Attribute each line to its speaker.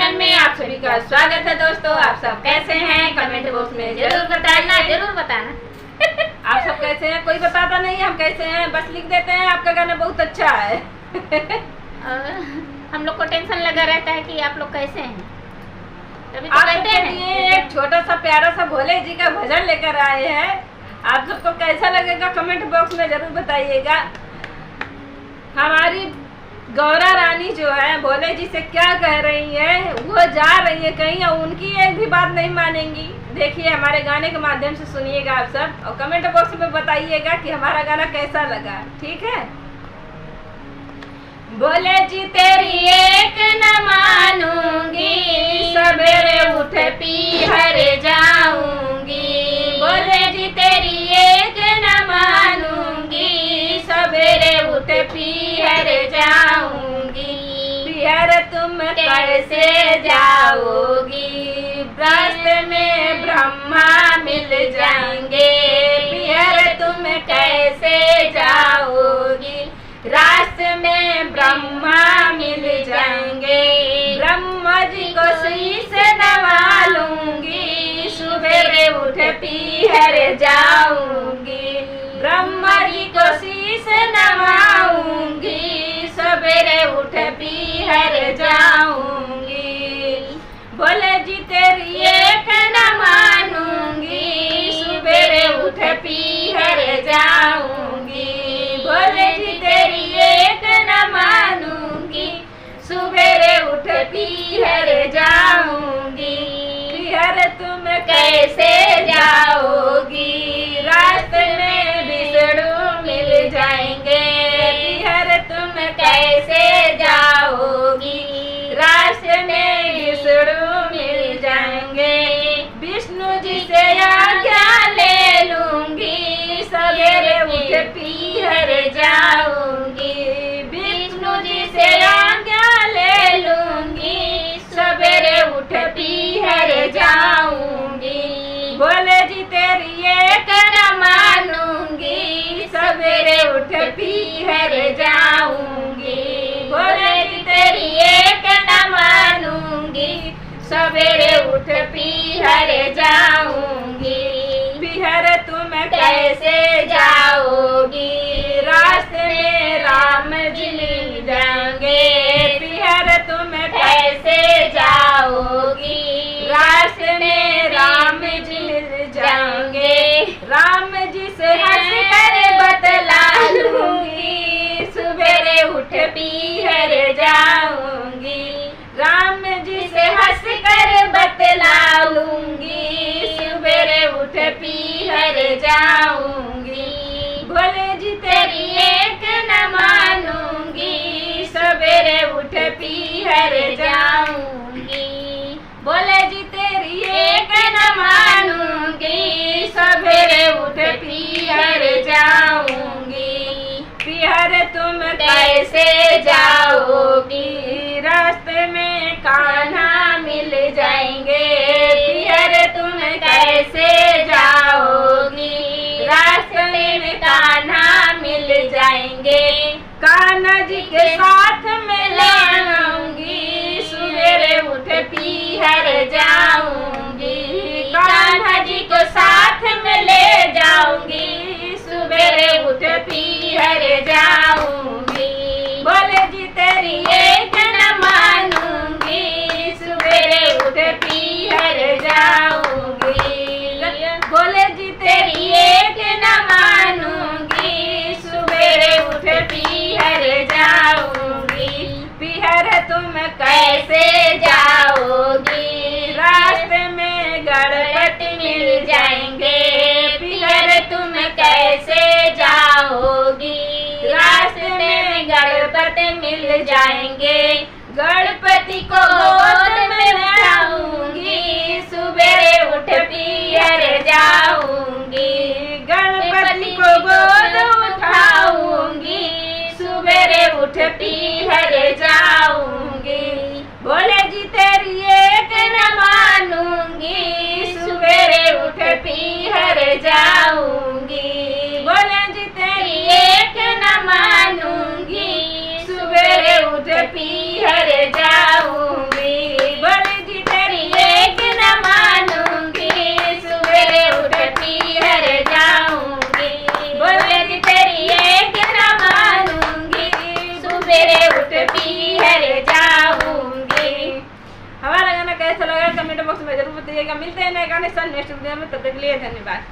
Speaker 1: Channel में आप सभी का स्वागत है दोस्तों। आप सब कैसे हैं? कमेंट बॉक्स में जरूर बताना। आप सब कैसे हैं? कोई बताता नहीं हम कैसे हैं, बस लिख देते हैं आपका गाना बहुत अच्छा है।
Speaker 2: हम लोग को टेंशन लगा रहता है कि आप लोग कैसे हैं। तभी तो
Speaker 1: आप
Speaker 2: कहते
Speaker 1: सबके
Speaker 2: हैं
Speaker 1: लिए एक छोटा सा प्यारा सा भोले जी का भजन लेकर आए हैं। आप सबको कैसा लगेगा कमेंट बॉक्स में जरूर बताइएगा। हमारी गौरा रानी जो है भोले जी से क्या कह रही है, वो जा रही है कहीं और उनकी एक भी बात नहीं मानेंगी। देखिए हमारे गाने के माध्यम से सुनिएगा आप सब और कमेंट बॉक्स में बताइएगा कि हमारा गाना कैसा लगा। ठीक है। भोले जी तेरी एक न मानूंगी, सवेरे उठ पीहर जाऊंगी। भोले जी तेरी एक न मानूंगी, सवेरे उठ पीहर जाऊंगी। पीहर तुम कैसे जाओगी, रास्ते में ब्रह्मा मिल जाएंगे। पीहर तुम कैसे जाओगी, रास्ते में ब्रह्मा मिल जाएंगे। ब्रह्मा जी को शीश नवा लूंगी, सवेरे उठ पीहर जाऊंगी। ब्रह्मा जी को शीश नवाऊंगी, सवेरे उठ पीहर जाऊंगी। भोले जी तेरी एक न मानूंगी, सवेरे उठ पीहर जाऊंगी। भोले जी तेरी एक न मानूंगी, सवेरे उठ पीहर जाऊंगी। पीहर तुम कैसे जाओगी, रास्ते में विष्णु मिल जाएंगे। पीहर तुम कैसे जाओगी, रास्ते में विष्णु मिल जाएंगे। विष्णु जी से आज्ञा ले लूंगी, सवेरे उठ पीहर जाऊंगी। विष्णु जी से आज्ञा ले लूंगी, सवेरे उठ पीहर जाऊंगी। भोले जी तेरी एक न मानूंगी, सवेरे उठ पीहर जाऊंगी। भोले जी तेरी एक न मानूंगी, सवेरे उठ पीहर जाऊंगी। पीहर तुम कैसे जाओगी, रास्ते में राम जी मिल जाएंगे। पीहर तुम कैसे जाओगी, रास्ते में राम जी मिल जाएंगे। राम जी से हंस कर बतला लूंगी, सवेरे उठ पीहर जाऊंगी। राम जी से हंस कर बतला लूंगी, सवेरे उठ पीहर जाऊंगी। भोले जी तेरी एक न मानूंगी, सवेरे उठ पीहर जाऊंगी। भोले जी तेरी एक न मानूंगी, सवेरे उठ पीहर जाऊंगी। पीहर तुम कैसे जाओगी, रास्ते में कान्हा मिल जाएंगे। पीहर तुम कैसे जाओगी, रास्ते में कान्हा मिल जाएंगे। कान्हा जी के साथ में ले आऊंगी, सवेरे उठ पीहर जाऊंगी। कान्हा जी को साथ में ले जाऊंगी, सवेरे उठ पीहर जाऊंगी। भोले जी तेरी एक न मानूंगी, सवेरे उठ पीहर जाऊंगी। भोले जी तेरी एक न मानूंगी, सवेरे उठ पीहर जाऊंगी। पीहर तुम कैसे जाओगी, रास्ते में गणपति मिल जाएंगे। पीहर तुम कैसे जाओगी, रास्ते में गणपति मिल जाएंगे। गणपति को गोद में उठाऊंगी, सवेरे उठ पीहर जाऊंगी। गणपति को गोद उठाऊंगी, सवेरे उठ पीहर जाऊंगी। भोले जी तेरी एक न मानूंगी, सवेरे उठ पीहर जाऊंगी। भोले जी तेरी एक न मानूंगी, सवेरे उठ पीहर हमारा गाना कैसा लगा कमेंट बॉक्स में जरूर बताइएगा। मिलते हैं नए गाने साथ नेक्स्ट वीडियो में, तब तक के लिए धन्यवाद।